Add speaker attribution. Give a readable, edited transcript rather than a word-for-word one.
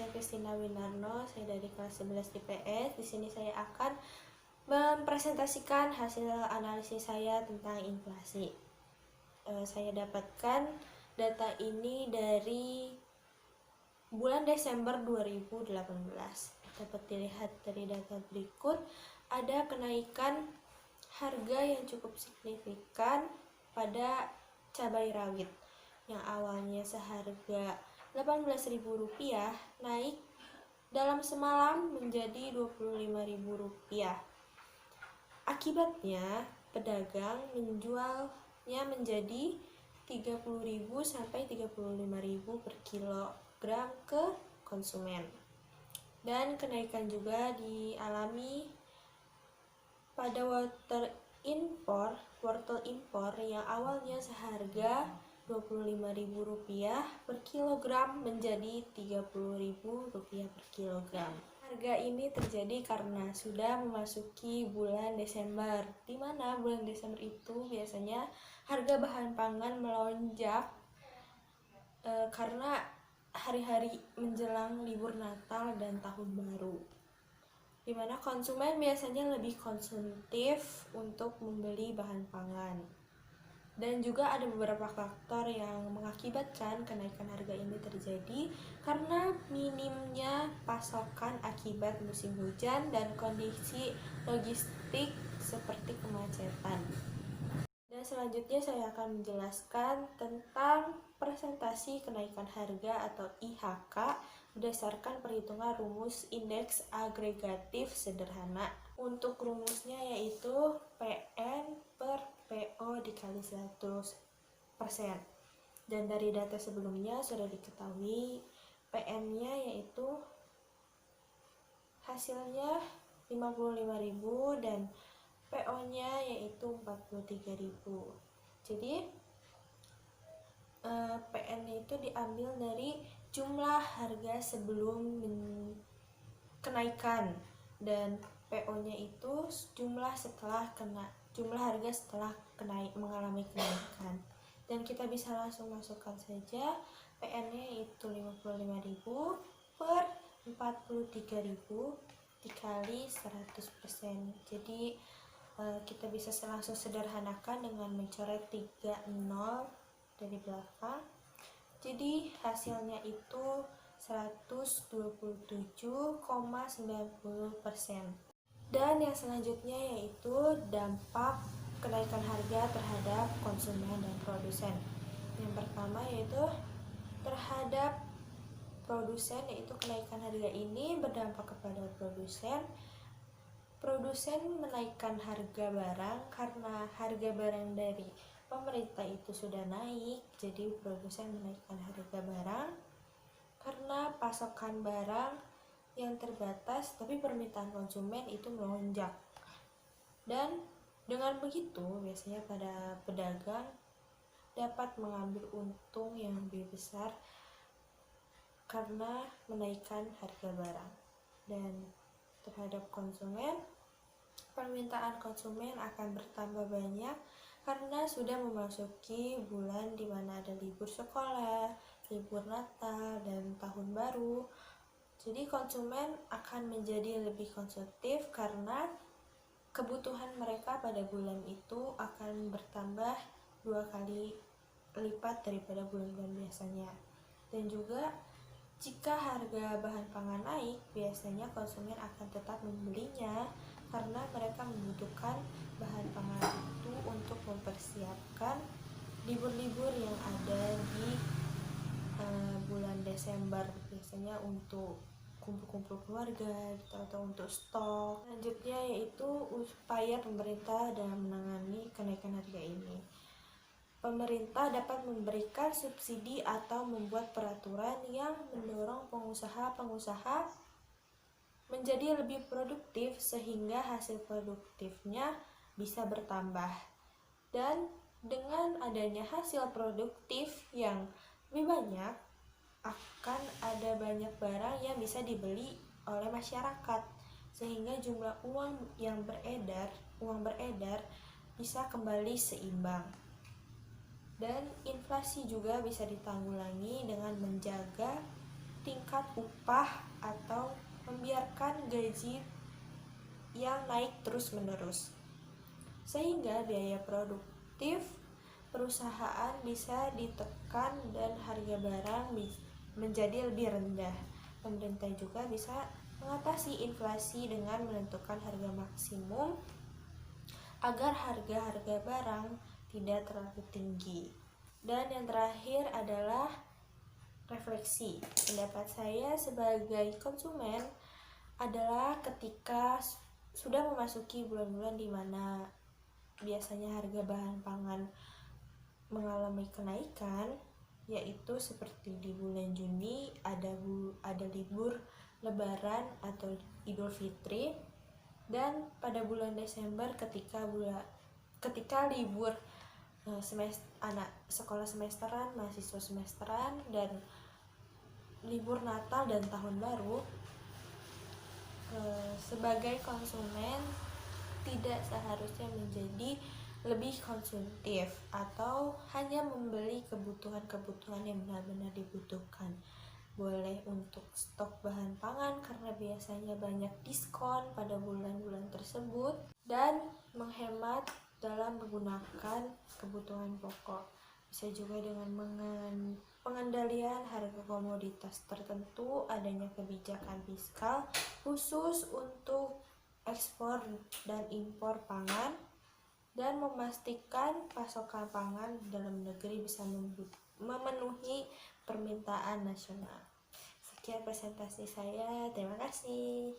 Speaker 1: saya Christina Winarno, saya dari kelas 11 IPS. Di sini saya akan mempresentasikan hasil analisis saya tentang inflasi. Saya dapatkan data ini dari bulan Desember 2018. Dapat dilihat dari data berikut, ada kenaikan harga yang cukup signifikan pada cabai rawit yang awalnya seharga Rp18.000 naik dalam semalam menjadi Rp25.000. Akibatnya, pedagang menjualnya menjadi Rp30.000 sampai Rp35.000 per kilogram ke konsumen. Dan kenaikan juga dialami pada wortel impor yang awalnya seharga Rp25.000 per kilogram menjadi Rp30.000 per kilogram. Harga ini terjadi karena sudah memasuki bulan Desember, di mana bulan Desember itu biasanya harga bahan pangan melonjak karena hari-hari menjelang libur Natal dan Tahun Baru, di mana konsumen biasanya lebih konsumtif untuk membeli bahan pangan. Dan juga ada beberapa faktor yang mengakibatkan kenaikan harga ini terjadi karena minimnya pasokan akibat musim hujan dan kondisi logistik seperti kemacetan. Dan selanjutnya saya akan menjelaskan tentang presentasi kenaikan harga atau IHK berdasarkan perhitungan rumus indeks agregatif sederhana. Untuk rumusnya yaitu PN per PO dikali 100%. Dan dari data sebelumnya sudah diketahui PN-nya yaitu hasilnya 55.000 dan PO-nya yaitu 43.000. Jadi PN itu diambil dari jumlah harga sebelum kenaikan dan PO-nya itu jumlah harga setelah mengalami kenaikan. Dan kita bisa langsung masukkan saja PN-nya itu 55.000 per 43.000 dikali 100%. Jadi kita bisa langsung sederhanakan dengan mencoret 3 nol dari belakang. Jadi hasilnya itu 127,90%. Dan yang selanjutnya yaitu dampak kenaikan harga terhadap konsumen dan produsen. Yang pertama yaitu terhadap produsen, yaitu kenaikan harga ini berdampak kepada produsen. Produsen menaikkan harga barang karena harga barang dari pemerintah itu sudah naik, jadi produsen menaikkan harga barang karena pasokan barang yang terbatas, tapi permintaan konsumen itu melonjak. Dan dengan begitu, biasanya pada pedagang dapat mengambil untung yang lebih besar karena menaikkan harga barang. Dan terhadap konsumen, permintaan konsumen akan bertambah banyak karena sudah memasuki bulan di mana ada libur sekolah, libur Natal, dan Tahun Baru. Jadi konsumen akan menjadi lebih konsumtif karena kebutuhan mereka pada bulan itu akan bertambah 2 kali lipat daripada bulan-bulan biasanya. Dan juga jika harga bahan pangan naik, biasanya konsumen akan tetap membelinya karena mereka membutuhkan bahan pangan itu untuk mempersiapkan libur-libur yang ada di bulan Desember, biasanya untuk kumpul-kumpul keluarga gitu, atau untuk stok. Selanjutnya yaitu upaya pemerintah dalam menangani kenaikan harga ini. Pemerintah dapat memberikan subsidi atau membuat peraturan yang mendorong pengusaha-pengusaha menjadi lebih produktif sehingga hasil produktifnya bisa bertambah. Dan dengan adanya hasil produktif yang lebih banyak, akan ada banyak barang yang bisa dibeli oleh masyarakat sehingga jumlah uang beredar bisa kembali seimbang. Dan inflasi juga bisa ditanggulangi dengan menjaga tingkat upah atau membiarkan gaji yang naik terus-menerus, sehingga biaya produktif perusahaan bisa ditekan dan harga barang menjadi lebih rendah. Pemerintah juga bisa mengatasi inflasi dengan menentukan harga maksimum agar harga-harga barang tidak terlalu tinggi. Dan yang terakhir adalah refleksi. Pendapat saya sebagai konsumen adalah ketika sudah memasuki bulan-bulan di mana biasanya harga bahan pangan mengalami kenaikan, yaitu seperti di bulan Juni ada libur Lebaran atau Idul Fitri, dan pada bulan Desember ketika libur anak sekolah semesteran, mahasiswa semesteran, dan libur Natal dan Tahun Baru, sebagai konsumen tidak seharusnya menjadi lebih konsumtif atau hanya membeli kebutuhan-kebutuhan yang benar-benar dibutuhkan. Boleh untuk stok bahan pangan karena biasanya banyak diskon pada bulan-bulan tersebut, dan menghemat dalam menggunakan kebutuhan pokok. Bisa juga dengan pengendalian harga komoditas tertentu, adanya kebijakan fiskal khusus untuk ekspor dan impor pangan, dan memastikan pasokan pangan dalam negeri bisa memenuhi permintaan nasional. Sekian presentasi saya, terima kasih.